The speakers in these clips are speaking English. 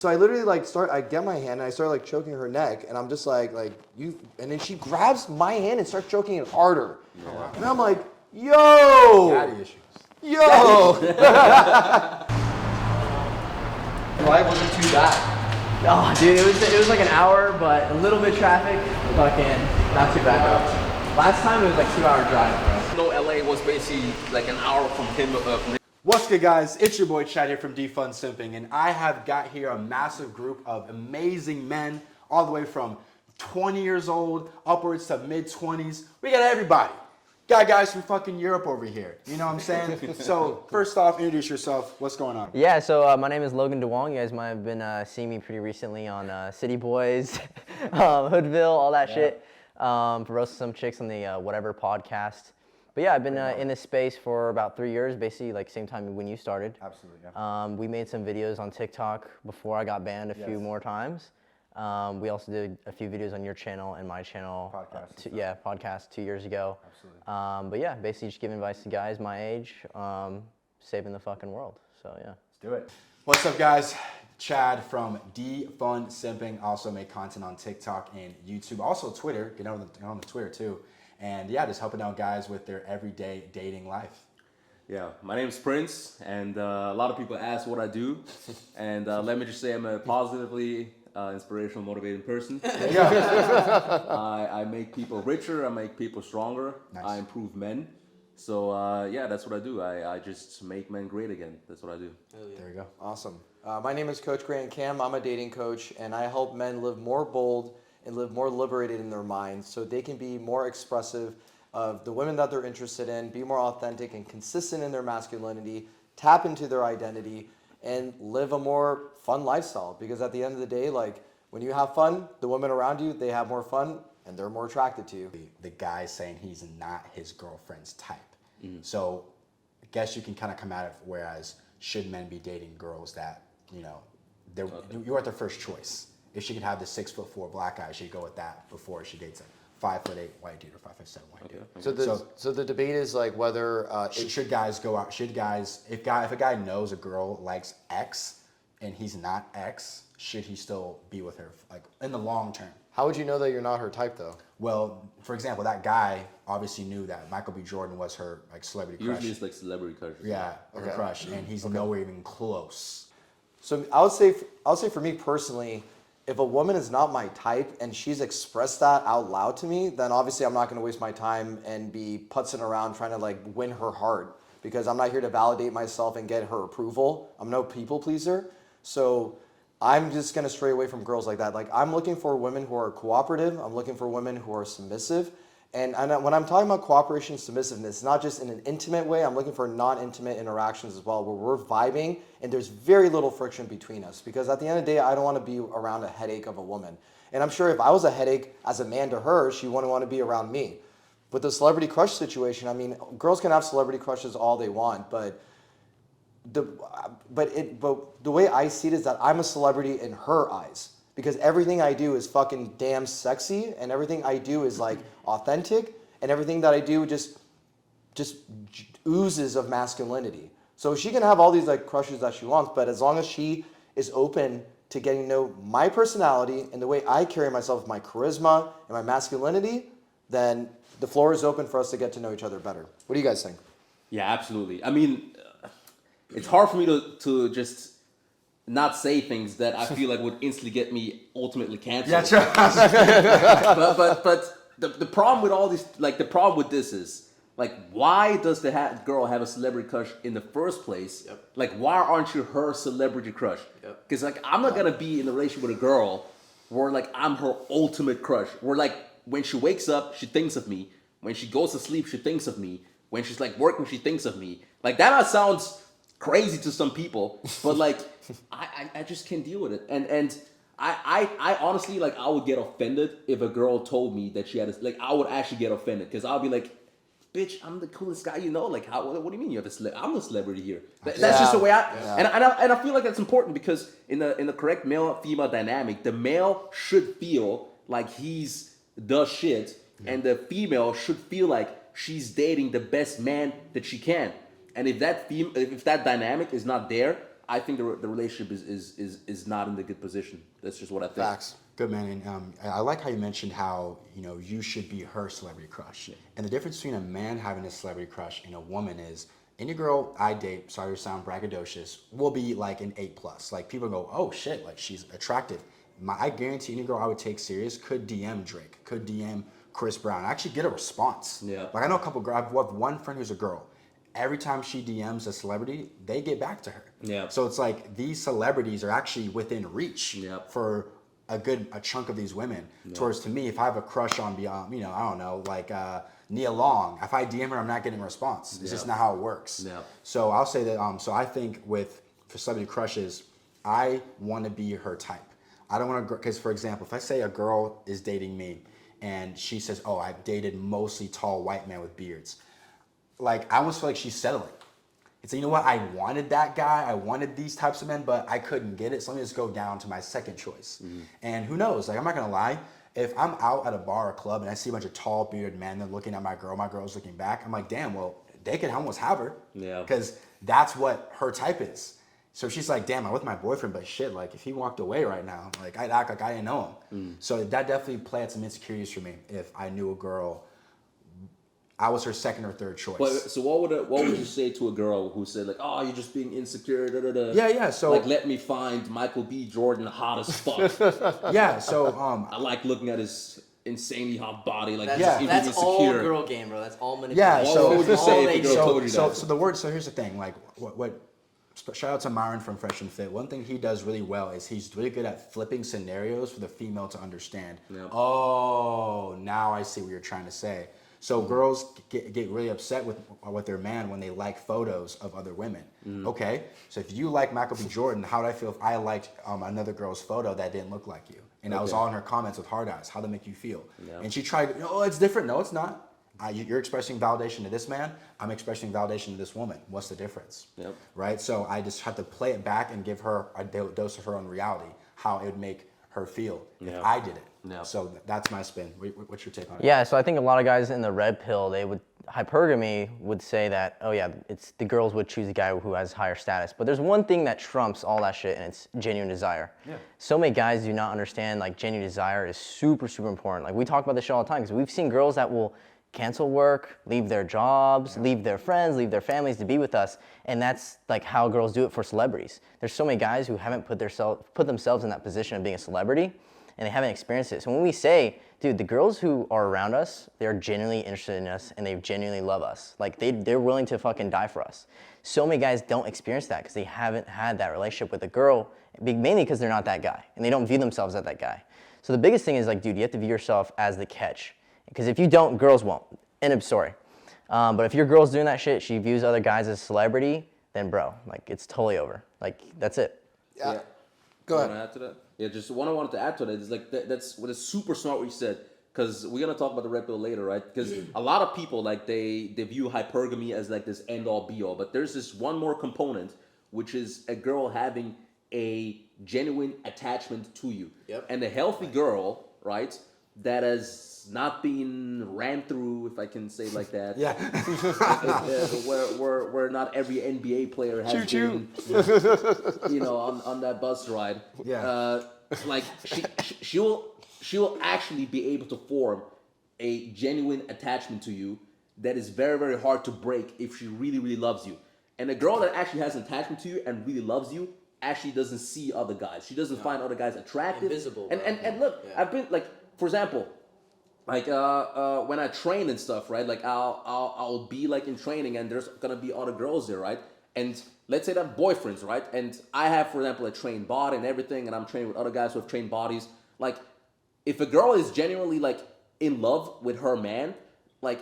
So I literally I get my hand and I start like choking her neck, and I'm just like you, and then she grabs my hand and starts choking it harder. Yeah. And I'm like, yo! Daddy issues. Yo! Why wasn't too bad? Oh, dude, it was like an hour, but a little bit of traffic, fucking not too bad though. Last time it was like 2-hour drive, bro. No, LA was basically like an hour from him. What's good, guys? It's your boy Chad here from Defund Simping, and I have got here a massive group of amazing men, all the way from 20 years old upwards to mid-20s. We got everybody. Got guys from fucking Europe over here. You know what I'm saying? So first off, introduce yourself. What's going on? Yeah, so my name is Logan Duong. You guys might have been seeing me pretty recently on City Boys, Hoodville, all that shit. For roasting some chicks on the Whatever podcast. But yeah, I've been in this space for about 3 years, basically like same time when you started. Absolutely, yeah. We made some videos on TikTok before I got banned a few more times. We also did a few videos on your channel and my channel. Podcast 2 years ago. Absolutely. But yeah, basically just giving advice to guys my age, saving the fucking world. So yeah. Let's do it. What's up, guys? Chad from Defund Simping. Also make content on TikTok and YouTube. Also Twitter. Get on the Twitter too. And yeah, just helping out guys with their everyday dating life. Yeah, my name is Prince, and a lot of people ask what I do. And let me just say I'm a positively inspirational, motivating person. I make people richer, I make people stronger, Nice. I improve men. So yeah, that's what I do. I just make men great again. That's what I do. There you go. Awesome. My name is Coach Grant Cam. I'm a dating coach, and I help men live more bold and live more liberated in their minds so they can be more expressive of the women that they're interested in, be more authentic and consistent in their masculinity, tap into their identity, and live a more fun lifestyle. Because at the end of the day, like when you have fun, the women around you, they have more fun and they're more attracted to you. The guy saying he's not his girlfriend's type. So I guess you can kind of come at it, whereas should men be dating girls that, you know, you're at their first choice. If she could have the 6'4" black guy, she'd go with that before she dates a 5'8" white dude or 5'7" white dude. So the debate is like whether should guys go out? Should guys, if a guy knows a girl likes X and he's not X, should he still be with her like in the long term? how would you know that you're not her type though? Well, for example, that guy obviously knew that Michael B. Jordan was her like celebrity crush. Usually it's like celebrity crush. Yeah, her crush, and he's nowhere even close. So I would say for me personally, if a woman is not my type and she's expressed that out loud to me, then obviously I'm not going to waste my time and be putzing around trying to like win her heart, because I'm not here to validate myself and get her approval. I'm no people pleaser. So I'm just going to stray away from girls like that. Like I'm looking for women who are cooperative. I'm looking for women who are submissive. And when I'm talking about cooperation, submissiveness, not just in an intimate way, I'm looking for non-intimate interactions as well, where we're vibing and there's very little friction between us. Because at the end of the day, I don't want to be around a headache of a woman. And I'm sure if I was a headache as a man to her, she wouldn't want to be around me. With the celebrity crush situation, I mean, girls can have celebrity crushes all they want, but the way I see it is that I'm a celebrity in her eyes. Because everything I do is fucking damn sexy, and everything I do is like authentic, and everything that I do just oozes of masculinity. So she can have all these like crushes that she wants, but as long as she is open to getting to know my personality and the way I carry myself, my charisma and my masculinity, then the floor is open for us to get to know each other better. What do you guys think? Yeah, absolutely. I mean, it's hard for me to just not say things that I feel like would instantly get me ultimately canceled. Yeah, sure. but the problem with all these, like the problem with this is, like, why does the girl have a celebrity crush in the first place? Yep. Like, why aren't you her celebrity crush? Because like I'm not gonna be in a relationship with a girl where like I'm her ultimate crush. Where like when she wakes up, she thinks of me. When she goes to sleep, she thinks of me. When she's like working, she thinks of me. Like that sounds crazy to some people, but like I just can't deal with it. And I honestly, like, I would get offended if a girl told me that she had like, I would actually get offended, because I'll be like, bitch, I'm the coolest guy you know. Like, what do you mean you have I'm the celebrity here? That's just the way and I feel like that's important, because in the correct male-female dynamic, the male should feel like he's the shit, and the female should feel like she's dating the best man that she can. And if that dynamic is not there, I think the relationship is not in the good position. That's just what I think. Facts. Good, man. And I like how you mentioned how, you should be her celebrity crush. And the difference between a man having a celebrity crush and a woman is, any girl I date, sorry to sound braggadocious, will be like an 8+. Like people go, oh shit, like she's attractive. I guarantee any girl I would take serious could DM Drake, could DM Chris Brown. I actually get a response. Yeah. Like I know a couple girls, I have one friend who's a girl. Every time she DMs a celebrity, they get back to her. Yeah. So it's like these celebrities are actually within reach for a chunk of these women. Towards to me, if I have a crush on beyond, I don't know, like Nia Long, if I DM her, I'm not getting a response. It's just not how it works. Yeah. So I'll say that. So I think for celebrity crushes, I want to be her type. I don't want to, because for example, if I say a girl is dating me and she says, oh, I've dated mostly tall white men with beards, like I almost feel like she's settling. It's like, you know what, I wanted that guy, I wanted these types of men, but I couldn't get it, so let me just go down to my second choice. And who knows, like I'm not gonna lie, if I'm out at a bar or club and I see a bunch of tall bearded men, they're looking at my girl's looking back, I'm like, damn, well, they could almost have her. Yeah. Because that's what her type is. So she's like, damn, I'm with my boyfriend, but shit, like if he walked away right now, like I'd act like I didn't know him. So that definitely planted some insecurities for me if I knew a girl, I was her second or third choice. But so what would you say to a girl who said like, oh, you're just being insecure, da da da. Yeah. So like, let me find Michael B. Jordan hot as fuck. yeah. So I like looking at his insanely hot body. Like, That's, just that's all insecure. girl game, bro. That's all manipulation. yeah. What would you So say if a girl told you that? So here's the thing. Like what shout out to Myron from Fresh and Fit. One thing he does really well is he's really good at flipping scenarios for the female to understand. Yep. Oh, now I see what you're trying to say. So girls get really upset with their man when they like photos of other women. Okay, so if you like Michael B. Jordan, how would I feel if I liked another girl's photo that didn't look like you? And I was all in her comments with hard eyes. How'd that make you feel? Yeah. And she tried, oh, it's different. No, it's not. You're expressing validation to this man. I'm expressing validation to this woman. What's the difference? Yep. Right? So I just had to play it back and give her a dose of her own reality, how it would make her feel if I did it. Yeah. So that's my spin. What's your take on it? Yeah, so I think a lot of guys in the red pill, hypergamy would say that, oh yeah, it's the girls would choose a guy who has higher status. But there's one thing that trumps all that shit, and it's genuine desire. Yeah. So many guys do not understand, like, genuine desire is super, super important. Like, we talk about this shit all the time, because we've seen girls that will cancel work, leave their jobs, leave their friends, leave their families to be with us, and that's like how girls do it for celebrities. There's so many guys who haven't put themselves in that position of being a celebrity, and they haven't experienced it. So when we say, dude, the girls who are around us, they're genuinely interested in us, and they genuinely love us. Like, they're willing to fucking die for us. So many guys don't experience that because they haven't had that relationship with a girl, mainly because they're not that guy, and they don't view themselves as that guy. So the biggest thing is, like, dude, you have to view yourself as the catch. Because if you don't, girls won't. End of story. But if your girl's doing that shit, she views other guys as celebrity, then bro, like, it's totally over. Like, that's it. Yeah. Go You ahead. wanna add to that? Yeah, just what I wanted to add to that is like that's what is super smart what you said, because we're gonna talk about the red pill later, right? Because a lot of people like they view hypergamy as like this end all be all, but there's this one more component, which is a girl having a genuine attachment to you. Yep. And a healthy girl, right, that has not been ran through, if I can say like that. Yeah. where not every NBA player has Choo-choo. been, on that bus ride. Yeah. Like she will actually be able to form a genuine attachment to you that is very, very hard to break if she really, really loves you. And a girl that actually has an attachment to you and really loves you actually doesn't see other guys. She doesn't find other guys attractive. Invisible, And look, I've been like, for example, like when I train and stuff, right? Like I'll be like in training and there's gonna be other girls there, right? And let's say that boyfriends, right? And I have, for example, a trained body and everything, and I'm training with other guys who have trained bodies. Like, if a girl is genuinely like in love with her man, like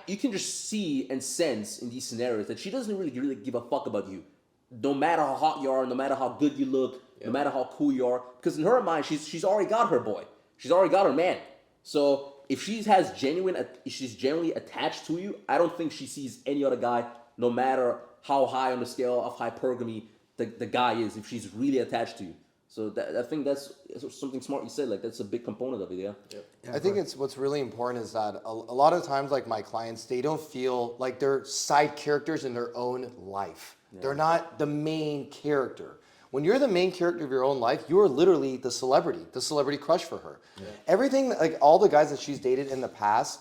you can just see and sense in these scenarios that she doesn't really give a fuck about you, no matter how hot you are, no matter how good you look, no matter how cool you are, because in her mind she's already got her boy, she's already got her man. So if she's genuinely attached to you, I don't think she sees any other guy, no matter how high on the scale of hypergamy the guy is, if she's really attached to you. So I think that's something smart you said. Like, that's a big component of it, yeah. I think what's really important is that a lot of times, like my clients, they don't feel like they're side characters in their own life. They're not the main character. When you're the main character of your own life, you are literally the celebrity crush for her. Yeah. Everything, like all the guys that she's dated in the past,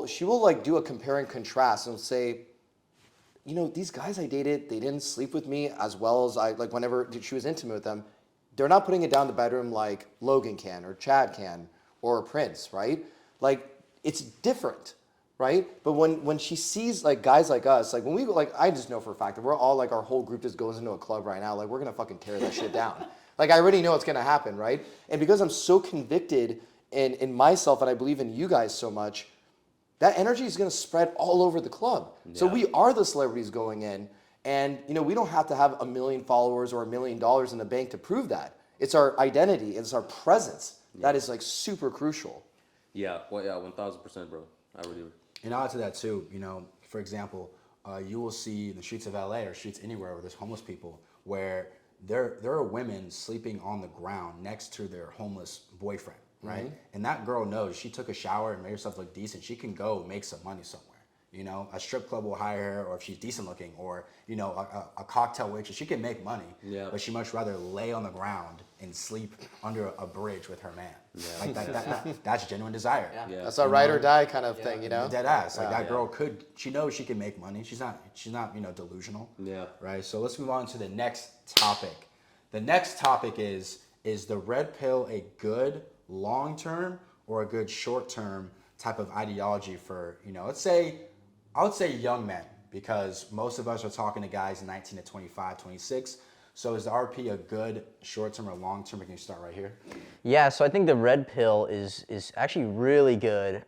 she will like do a compare and contrast and say, you know, these guys I dated, they didn't sleep with me as well as like whenever she was intimate with them. They're not putting it down the bedroom like Logan can or Chad can or Prince, right? Like it's different. Right? But when she sees like guys like us, like when we go, like I just know for a fact that we're all like our whole group just goes into a club right now, like we're gonna fucking tear that shit down. Like I already know it's gonna happen, right? And because I'm so convicted in myself and I believe in you guys so much, that energy is gonna spread all over the club. Yeah. So we are the celebrities going in, and you know we don't have to have 1 million followers or $1 million in the bank to prove that. It's our identity, it's our presence that is like super crucial. Yeah, well, yeah, 1,000%, bro. I really would. And on to that too, you know, for example, you will see in the streets of LA or streets anywhere where there's homeless people where there are women sleeping on the ground next to their homeless boyfriend, right? Mm-hmm. And that girl knows she took a shower and made herself look decent. She can go make some money somewhere. You know, a strip club will hire her, or if she's decent looking, or, you know, a cocktail waitress, she can make money, but she much rather lay on the ground and sleep under a bridge with her man. Yeah. Like that's genuine desire. Yeah. Yeah. That's a ride or die kind of thing, you know? Dead ass. Like that girl she knows she can make money. She's not, you know, delusional. Yeah. Right. So let's move on to the next topic. The next topic is the red pill a good long-term or a good short-term type of ideology for, you know, I would say young men, because most of us are talking to guys 19 to 25, 26. So is the RP a good short-term or long-term? We can start right here. Yeah, so I think the red pill is actually really good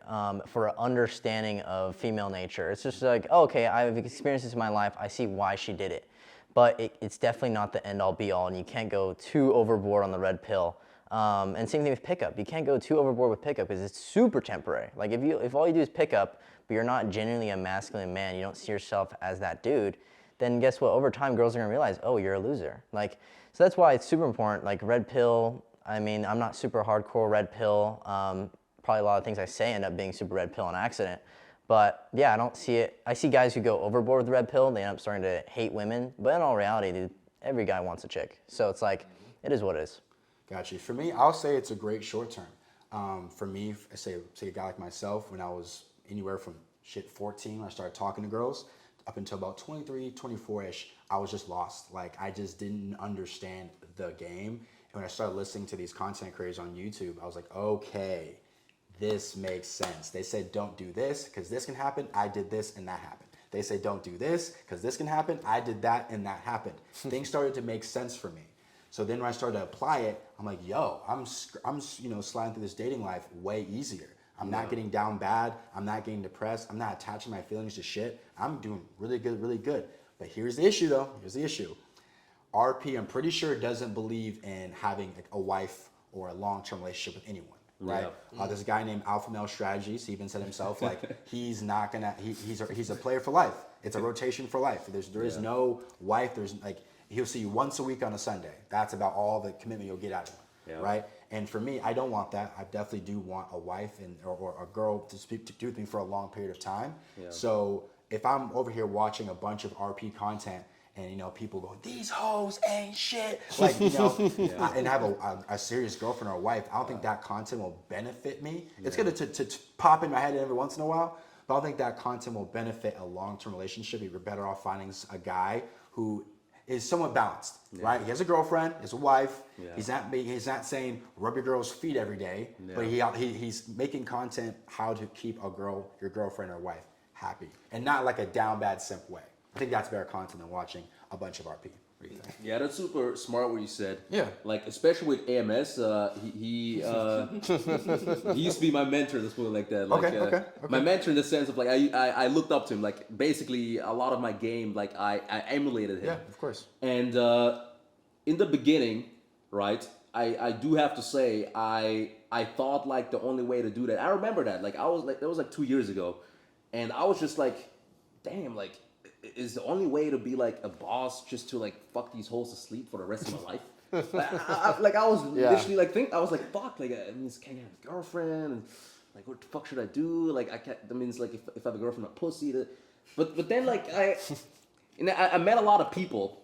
for an understanding of female nature. It's just like, oh, okay, I've experienced this in my life. I see why she did it. But it's definitely not the end-all, be-all, and you can't go too overboard on the red pill. And same thing with pickup. You can't go too overboard with pickup because it's super temporary. Like if all you do is pickup, but you're not genuinely a masculine man, you don't see yourself as that dude, then guess what? Over time, girls are gonna realize, oh, you're a loser. Like, so that's why it's super important. Like red pill, I mean, I'm not super hardcore red pill. Probably a lot of things I say end up being super red pill on accident. But yeah, I don't see it. I see guys who go overboard with the red pill, they end up starting to hate women. But in all reality, dude, every guy wants a chick. So it's like, it is what it is. Gotcha. For me, I'll say it's a great short term. For me, say a guy like myself, when I was anywhere from 14 when I started talking to girls up until about 23, 24-ish, I was just lost. Like I just didn't understand the game. And when I started listening to these content creators on YouTube, I was like, okay, this makes sense. They said, don't do this because this can happen. I did this and that happened. They say, don't do this because this can happen. I did that and that happened. Things started to make sense for me. So then when I started to apply it, I'm like, yo, I'm you know, sliding through this dating life way easier. I'm not getting down bad. I'm not getting depressed. I'm not attaching my feelings to shit. I'm doing really good, really good. But here's the issue though. Here's the issue. RP, I'm pretty sure, doesn't believe in having like a wife or a long-term relationship with anyone, right? Yeah. There's a guy named Alpha Male Strategies. He even said himself, like, he's not gonna, he's a player for life. It's a rotation for life. There is no wife. There's like, he'll see you once a week on a Sunday. That's about all the commitment you'll get out of him, right? And for me, I don't want that. I definitely do want a wife or a girl to do with me for a long period of time. Yeah. So if I'm over here watching a bunch of RP content and, you know, people going, these hoes ain't shit, like, you know, and have a serious girlfriend or a wife, I don't think that content will benefit me. It's going to pop in my head every once in a while, but I don't think that content will benefit a long-term relationship. You're better off finding a guy who is somewhat balanced, right? He has a girlfriend, he has a wife. Yeah. He's not saying rub your girl's feet every day, but he's making content how to keep your girlfriend or wife happy, and not like a down bad simp way. I think that's better content than watching a bunch of RP. What do you think? Yeah, that's super smart what you said. Yeah. Like, especially with AMS, he used to be my mentor, let's put it like that. Like, okay. My mentor in the sense of, like, I looked up to him. Like, basically, a lot of my game, like, I emulated him. Yeah, of course. And in the beginning, right, I do have to say, I thought, like, the only way to do that, I remember that. Like, that was, like, 2 years ago. And I was just like, damn, like, is the only way to be like a boss just to like fuck these hoes to sleep for the rest of my life? I was literally like I was like, fuck, like I mean, can I have a girlfriend? And like, what the fuck should I do? Like I can't. That means like if I have a girlfriend, a pussy. But then like and I met a lot of people,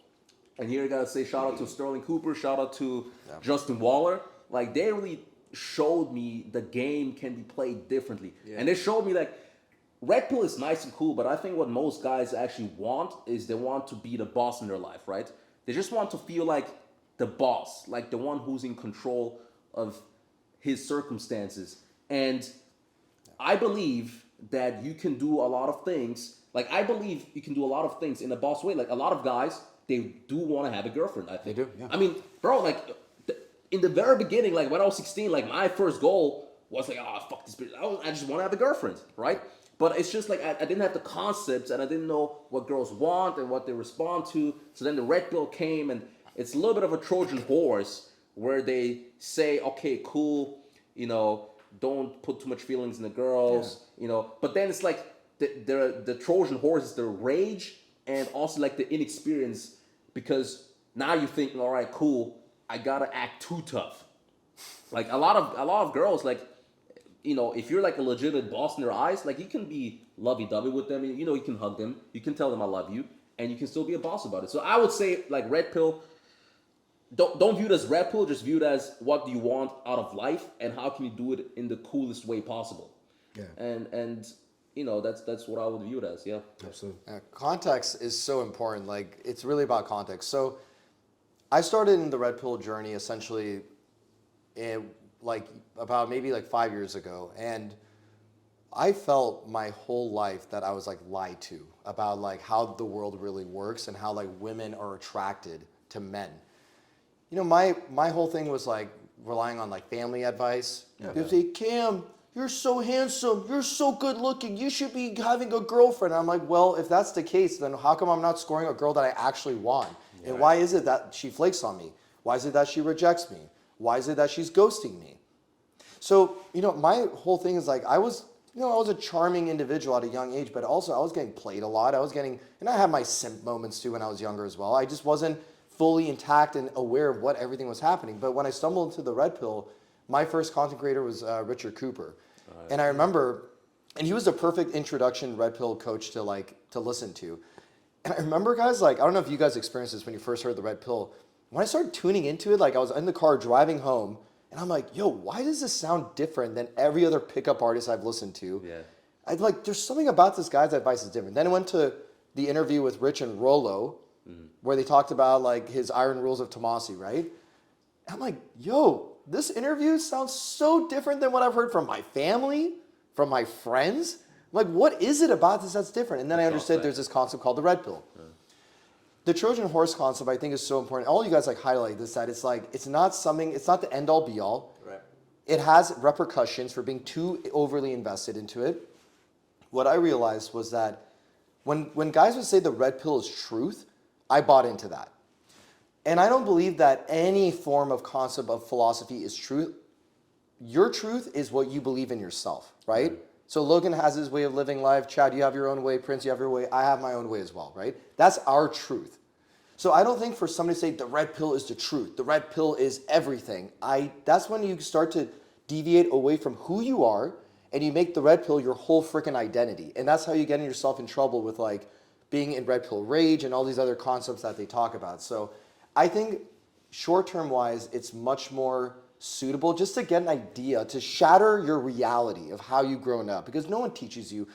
and here I gotta say shout out to Sterling Cooper, shout out to Justin Waller. Like they really showed me the game can be played differently, and they showed me like red pill is nice and cool, but I think what most guys actually want is they want to be the boss in their life, right? They just want to feel like the boss, like the one who's in control of his circumstances. And I believe that you can do a lot of things. Like I believe you can do a lot of things in a boss way. Like a lot of guys, they do want to have a girlfriend, I think. They do, yeah. I mean, bro, like in the very beginning, like when I was 16, like my first goal was like, oh, fuck this bitch. I just want to have a girlfriend, right? But it's just like I didn't have the concepts and I didn't know what girls want and what they respond to. So then the red pill came, and it's a little bit of a Trojan horse where they say, okay, cool, you know, don't put too much feelings in the girls, you know. But then it's like the Trojan horse is the rage and also like the inexperience, because now you're thinking, all right, cool, I gotta act too tough. Like a lot of girls, like, you know, if you're like a legitimate boss in their eyes, like you can be lovey-dovey with them, you know, you can hug them, you can tell them I love you, and you can still be a boss about it. So I would say like red pill, don't view it as red pill, just view it as what do you want out of life and how can you do it in the coolest way possible. Yeah. And you know, that's what I would view it as, yeah. Absolutely. Context is so important. Like it's really about context. So I started in the red pill journey essentially like about maybe like 5 years ago, and I felt my whole life that I was like lied to about like how the world really works and how like women are attracted to men. You know, my whole thing was like relying on like family advice. They'd say, Cam, you're so handsome, you're so good looking, you should be having a girlfriend. And I'm like, well, if that's the case, then how come I'm not scoring a girl that I actually want? And why is it that she flakes on me? Why is it that she rejects me? Why is it that she's ghosting me? So, you know, my whole thing is like I was a charming individual at a young age, but also I was getting played a lot. And I had my simp moments too when I was younger as well. I just wasn't fully intact and aware of what everything was happening. But when I stumbled into the red pill, my first content creator was Richard Cooper. And I remember, and he was the perfect introduction red pill coach to listen to. And I remember, guys, like, I don't know if you guys experienced this when you first heard the red pill. When I started tuning into it, like I was in the car driving home, and I'm like, yo, why does this sound different than every other pickup artist I've listened to? Yeah. I'd like, there's something about this guy's advice is different. Then I went to the interview with Rich and Rollo, where they talked about like his iron rules of Tomasi, right? I'm like, yo, this interview sounds so different than what I've heard from my family, from my friends. I'm like, what is it about this that's different? And then I understood there's this concept called the red pill. The Trojan horse concept, I think, is so important. All you guys like highlight this, that it's like, it's not the end all be all. Right. It has repercussions for being too overly invested into it. What I realized was that when guys would say the red pill is truth, I bought into that. And I don't believe that any form of concept of philosophy is truth. Your truth is what you believe in yourself, right? So Logan has his way of living life. Chad, you have your own way. Prince, you have your way. I have my own way as well, right? That's our truth. So I don't think for somebody to say the red pill is the truth, the red pill is everything. That's when you start to deviate away from who you are, and you make the red pill your whole freaking identity. And that's how you get yourself in trouble with like being in red pill rage and all these other concepts that they talk about. So I think short-term wise, it's much more suitable just to get an idea, to shatter your reality of how you've grown up, because no one teaches you,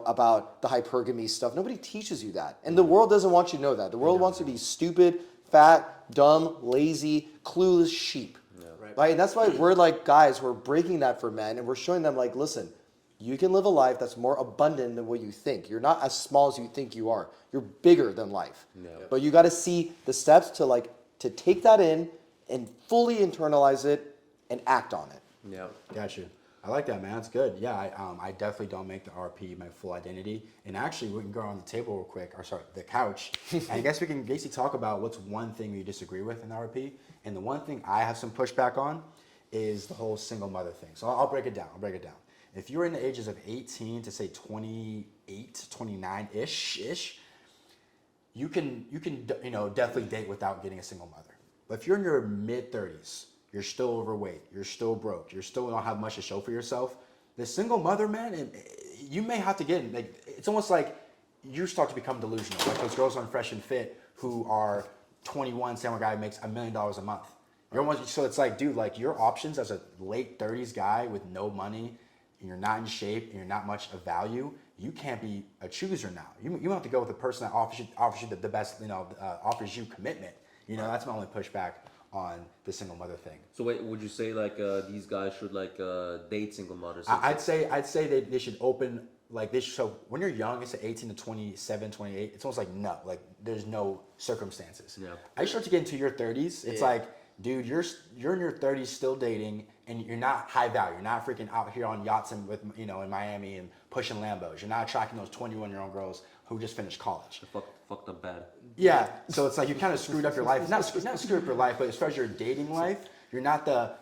about the hypergamy stuff. Nobody teaches you that. And the world doesn't want you to know that. The world wants you to be stupid, fat, dumb, lazy, clueless sheep. Yeah. Right? And that's why we're like guys, we're breaking that for men, and we're showing them like, listen, you can live a life that's more abundant than what you think. You're not as small as you think you are. You're bigger than life. Yeah. But you got to see the steps to take that in and fully internalize it and act on it. Yeah, got you. I like that, man. That's good. Yeah, I definitely don't make the RP my full identity. And actually, we can go on the table real quick, the couch. And I guess we can basically talk about what's one thing you disagree with in the RP. And the one thing I have some pushback on is the whole single mother thing. So I'll break it down. If you're in the ages of 18 to say 28, 29-ish, you can definitely date without getting a single mother. But if you're in your mid-30s, you're still overweight, you're still broke, you still don't have much to show for yourself, the single mother, man, you may have to get, like, it's almost like you start to become delusional. Like those girls on Fresh and Fit who are 21, saying a guy makes $1 million a month. So it's like, dude, like your options as a late 30s guy with no money, and you're not in shape, and you're not much of value, you can't be a chooser now. You have to go with the person that offers you the best, offers you commitment. That's my only pushback on the single mother thing. So wait, would you say like these guys should like date single mothers? I'd say they should open so when you're young, it's 18 to 27, 28. It's almost like no, like there's no circumstances. Yeah. I start to get into your 30s. It's like, dude, you're in your 30s still dating, and you're not high value. You're not freaking out here on yachts and in Miami and pushing Lambos. You're not attracting those 21-year-old girls who just finished college. Fucked up bad. Yeah, so it's like you kind of screwed up your life. Not screwed up your life, but as far as your dating life, you're not the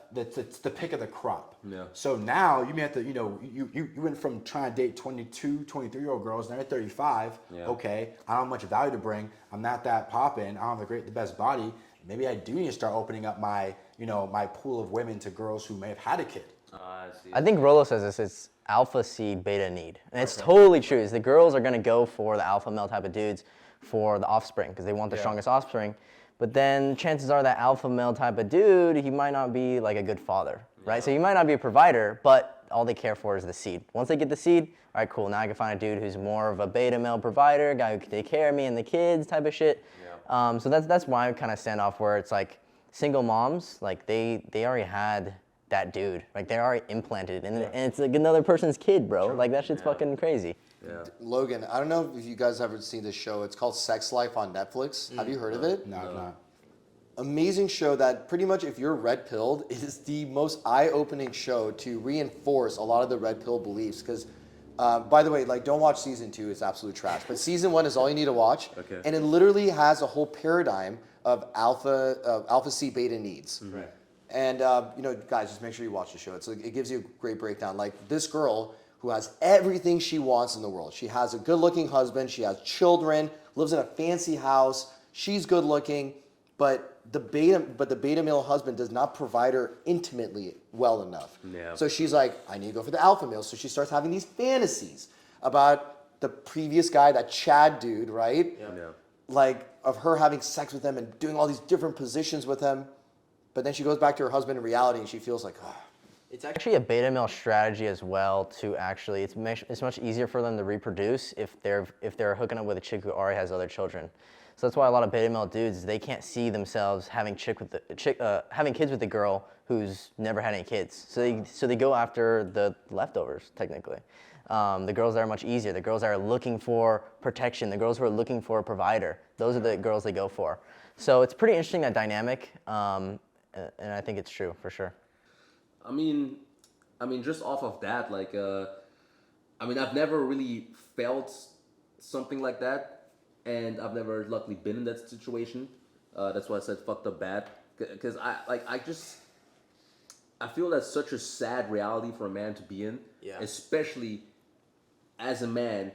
pick of the crop. Yeah. So now you may have to, you went from trying to date 22, 23-year-old girls, now you're 35. Yeah. Okay, I don't have much value to bring. I'm not that poppin'. I don't have the best body. Maybe I do need to start opening up my, my pool of women to girls who may have had a kid. I see. I think Rolo says this, it's alpha seed, beta need. And it's totally true. Is the girls are going to go for the alpha male type of dudes for the offspring because they want the strongest offspring. But then chances are that alpha male type of dude, he might not be like a good father, right? So he might not be a provider, but all they care for is the seed. Once they get the seed, all right, cool. Now I can find a dude who's more of a beta male provider, guy who can take care of me and the kids type of shit. Yeah. So that's why I kind of stand off where it's like single moms, like they already had that dude, like they're already implanted, and it's like another person's kid, bro. Like that shit's fucking crazy. Yeah. Logan, I don't know if you guys ever seen this show. It's called Sex Life on Netflix. Have you heard of it? No, I've not. Amazing show that pretty much, if you're red pilled, is the most eye-opening show to reinforce a lot of the red pill beliefs. Because, by the way, like don't watch season 2; it's absolute trash. But season 1 is all you need to watch, Okay. and it literally has a whole paradigm of alpha C beta needs. Right. And guys, just make sure you watch the show. It gives you a great breakdown. Like this girl who has everything she wants in the world. She has a good-looking husband. She has children. Lives in a fancy house. She's good-looking, but the beta male husband does not provide her intimately well enough. Yeah. So she's like, I need to go for the alpha male. So she starts having these fantasies about the previous guy, that Chad dude, right? Yeah. Like of her having sex with him and doing all these different positions with him. But then she goes back to her husband in reality, and she feels like, oh. It's actually a beta male strategy as well to actually, it's much easier for them to reproduce if they're hooking up with a chick who already has other children. So that's why a lot of beta male dudes, they can't see themselves having having kids with a girl who's never had any kids. So they go after the leftovers, technically. The girls that are much easier, the girls that are looking for protection, the girls who are looking for a provider, those are the girls they go for. So it's pretty interesting, that dynamic, and I think it's true for sure. I mean, just off of that, like, I've never really felt something like that, and I've never luckily been in that situation. That's why I said fucked up bad, because I feel that's such a sad reality for a man to be in, especially as a man,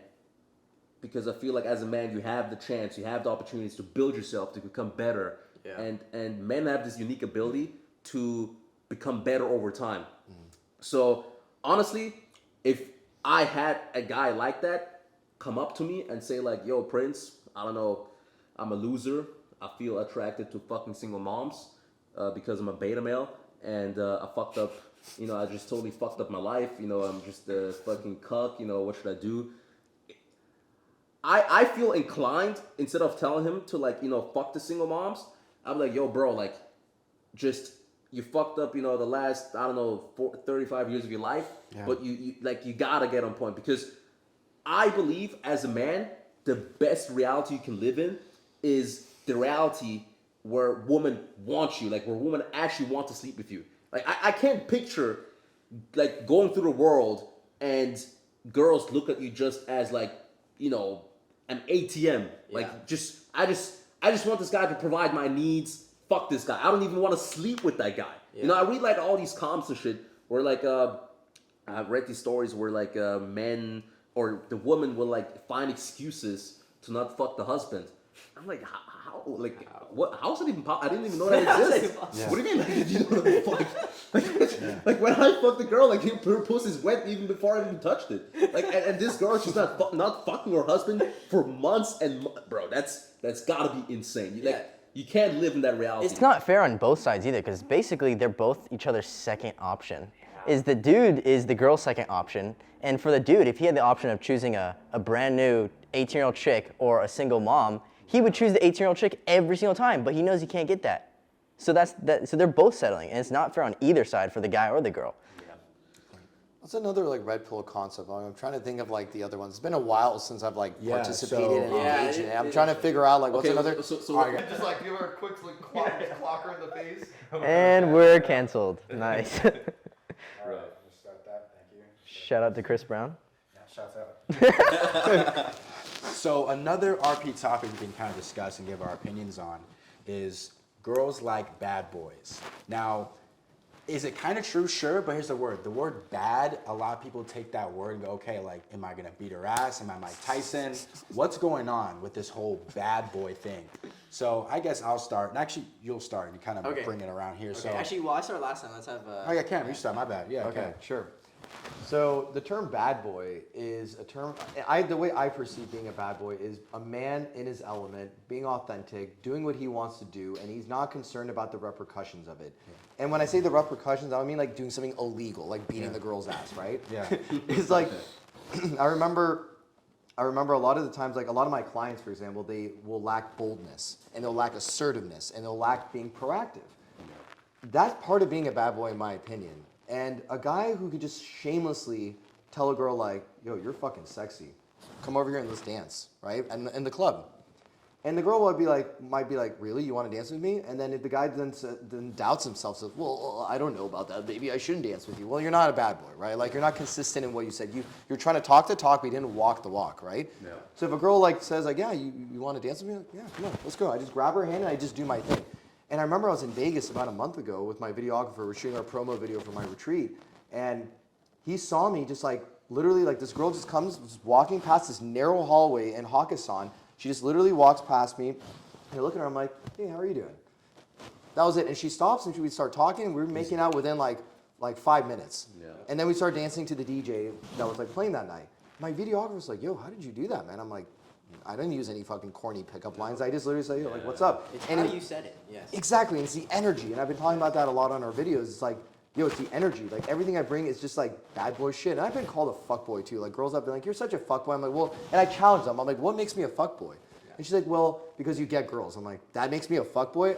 because I feel like as a man you have the chance, you have the opportunities to build yourself, to become better, and men have this unique ability to become better over time. So honestly, if I had a guy like that come up to me and say like, yo Prince, I don't know, I'm a loser, I feel attracted to fucking single moms because I'm a beta male, and I fucked up, I just totally fucked up my life, I'm just a fucking cuck, what should I do? I feel inclined, instead of telling him to like, fuck the single moms, I'm like, yo bro, like, just, you fucked up, the last, 35 years of your life, but you gotta get on point, because I believe as a man, the best reality you can live in is the reality where women want you, like where women actually want to sleep with you. Like I can't picture like going through the world and girls look at you just as like, an ATM. Like I just want this guy to provide my needs. Fuck this guy. I don't even want to sleep with that guy. I read like all these comps and shit where like I've read these stories where like men or the woman will like find excuses to not fuck the husband. I'm like, how what? How is it even possible? I didn't even know that exists. What do you mean? Like, you know what the fuck? Like when I fucked the girl, like her pussy's wet even before I even touched it. Like and this girl, she's not fucking her husband for months and bro, that's gotta be insane. Like you can't live in that reality. It's not fair on both sides either, because basically they're both each other's second option. Is the dude is the girl's second option, and for the dude, if he had the option of choosing a brand new 18-year-old chick or a single mom, he would choose the 18-year-old chick every single time, but he knows he can't get that. So so they're both settling, and it's not fair on either side for the guy or the girl. That's another like red pill concept. I'm trying to think of like the other ones. It's been a while since I've like participated and engaged in it. I'm trying to figure out like what's another. So Just like give her a quick like clock her in the face. And we're canceled. Nice. All right, we'll start that. Thank you. Shout out to Chris Brown. Yeah, shouts out. So another RP topic we can kind of discuss and give our opinions on is girls like bad boys. Now, is it kind of true? Sure, but here's the word. The word bad, a lot of people take that word and go, okay, like, am I going to beat her ass? Am I Mike Tyson? What's going on with this whole bad boy thing? So I guess I'll start. And actually, you'll start. You kind of bring it around here. Okay, So actually, well, I started last time. Let's have. Oh, yeah, Cam, you start. My bad. Yeah, Okay, okay. sure. So the term bad boy is a term, the way I perceive being a bad boy is a man in his element, being authentic, doing what he wants to do, and he's not concerned about the repercussions of it. And when I say the repercussions, I don't mean like doing something illegal, like beating the girl's ass, right? Yeah. It's like, I remember a lot of the times, like a lot of my clients, for example, they will lack boldness, and they'll lack assertiveness, and they'll lack being proactive. That's part of being a bad boy, in my opinion. And a guy who could just shamelessly tell a girl like, yo, you're fucking sexy. Come over here and let's dance, right? And in the club. And the girl might be like, really? You want to dance with me? And then if the guy then doubts himself, says, well, I don't know about that. Maybe I shouldn't dance with you. Well, you're not a bad boy, right? Like you're not consistent in what you said. You're trying to talk the talk, but you didn't walk the walk, right? Yeah. So if a girl like says like, yeah, you want to dance with me? Like, yeah, come on, let's go. I just grab her hand and I just do my thing. And I remember I was in Vegas about a month ago with my videographer. We're shooting our promo video for my retreat. And he saw me just like, literally like this girl just comes, just walking past this narrow hallway in Hakkasan. She just literally walks past me. And I look at her, I'm like, hey, how are you doing? That was it. And she stops and we start talking. We were making out within like 5 minutes. Yeah. And then we started dancing to the DJ that was like playing that night. My videographer was like, yo, how did you do that, man? I'm like, I didn't use any fucking corny pickup lines. I just literally say, yo, like, what's up? It's and how you said it, yes. Exactly, and it's the energy. And I've been talking about that a lot on our videos. It's like, yo, it's the energy. Like, everything I bring is just, like, bad boy shit. And I've been called a fuckboy, too. Like, girls have been like, you're such a fuckboy. I'm like, well, and I challenge them. I'm like, what makes me a fuckboy? And she's like, well, because you get girls. I'm like, that makes me a fuckboy?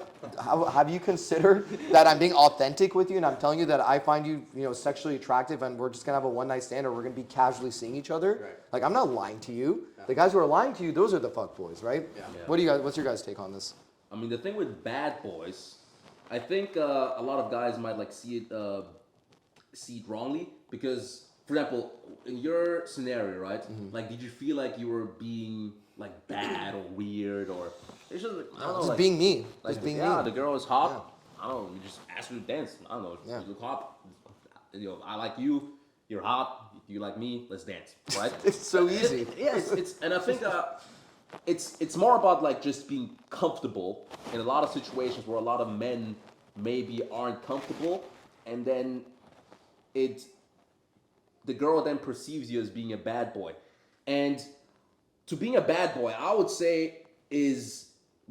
Have you considered that I'm being authentic with you and I'm telling you that I find you, sexually attractive and we're just going to have a one-night stand or we're going to be casually seeing each other? Right. Like, I'm not lying to you. Yeah. The guys who are lying to you, those are the fuckboys, right? Yeah. What's your guys' take on this? I mean, the thing with bad boys, I think a lot of guys might like see it wrongly because, for example, in your scenario, right? Mm-hmm. Like, did you feel like you were being like bad or weird or it's just like, I don't know, just like, being me. Like, just being yeah, me. the girl is hot. Yeah. I don't know. You just ask her to dance. I don't know. Yeah. You look hot. I like you. You're hot. You like me. Let's dance. Right? It's so easy. It's and I think it's more about like just being comfortable in a lot of situations where a lot of men maybe aren't comfortable, and then the girl then perceives you as being a bad boy, and to being a bad boy, I would say, is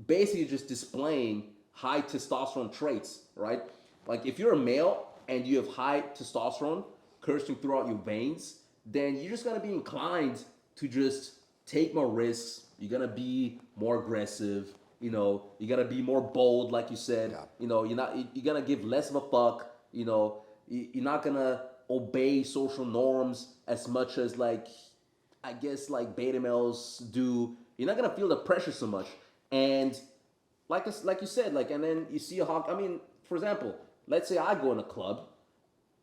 basically just displaying high testosterone traits, right? Like if you're a male and you have high testosterone coursing throughout your veins, then you're just gonna be inclined to just take more risks. You're gonna be more aggressive. You're gonna be more bold, like you said. Yeah. You're gonna give less of a fuck. You're not gonna obey social norms as much as like, I guess like beta males do. You're not gonna feel the pressure so much, and like you said, like, and then you see a hot. I mean, for example, let's say I go in a club,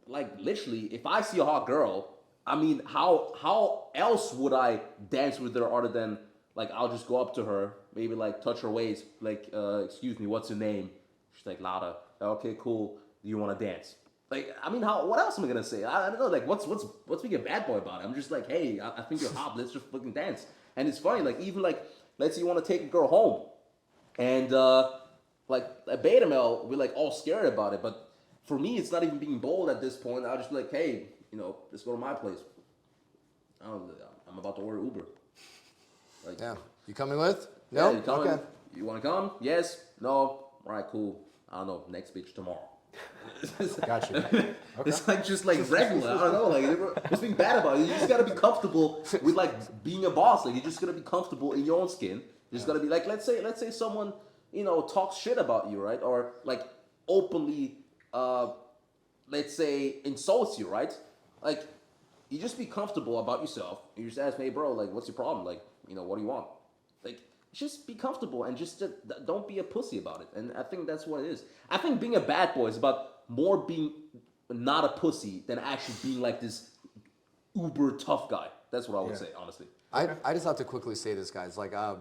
like literally, if I see a hot girl, I mean, how else would I dance with her other than like I'll just go up to her, maybe like touch her waist, like, excuse me, what's your name? She's like, Lada. Okay, cool. Do you want to dance? Like, I mean, what else am I gonna say? I don't know. Like, what's being a bad boy about it? I'm just like, hey, I think you're hot. Let's just fucking dance. And it's funny, like, even like, let's say you want to take a girl home, and like a beta male, we're like all scared about it. But for me, it's not even being bold at this point. I'll just be like, hey, let's go to my place. I'm about to order Uber. Like, Yeah. You coming with? yeah, No? you coming? Okay. You want to come? Yes? No? All right, cool. I don't know. Next bitch tomorrow. Got you. Okay. It's like just like regular. I don't know. Like what's being bad about it? You just gotta be comfortable with like being a boss. Like you're just gonna be comfortable in your own skin. You're just gotta be like, let's say someone talks shit about you, right? Or like openly, let's say insults you, right? Like you just be comfortable about yourself. You just ask me, hey, bro, like what's your problem? Like what do you want? Like just be comfortable and just don't be a pussy about it. And I think that's what it is. I think being a bad boy is about more being not a pussy than actually being like this uber tough guy. That's what I would say, honestly. I just have to quickly say this, guys. Like, I